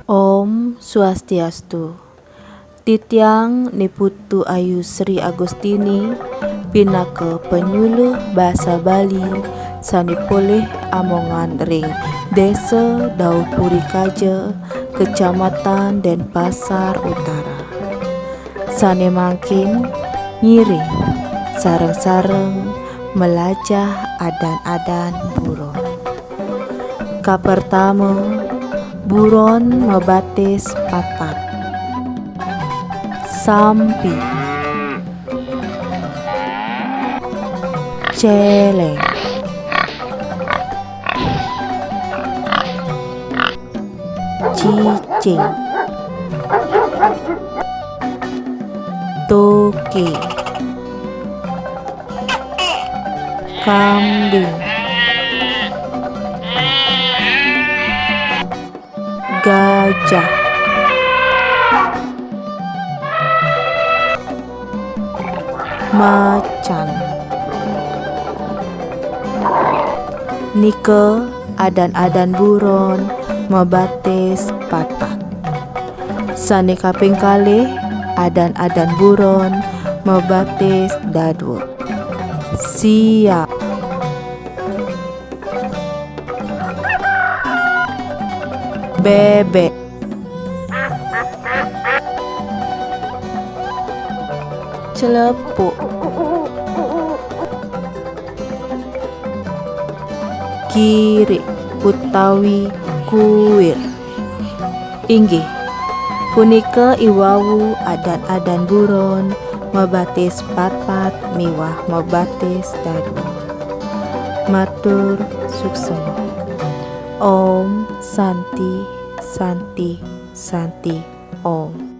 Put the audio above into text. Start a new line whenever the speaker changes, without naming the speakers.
Om Swastiastu. Titiang Niputu Ayu Sri Agustini Pinaka penyuluh bahasa Bali sanipoleh Amongan ring Desa Daupuri Kaja, Kecamatan Denpasar Utara. Sane mangkin nyiri sareng-sareng melajah adan-adan buron. Kapertama buron mebatis papat sampi celeng cicing toke kambing gajah macan. Nike adan-adan buron mebatis patat. Sane kaping kalih adan-adan buron mebatis dadua. Siap. Bebek celepuk kiri utawi kuir. Inggih punika iwawu adan-adan buron mebatis papat miwah mebatis dadua. Matur suksema. Om Santi Santi Santi Om.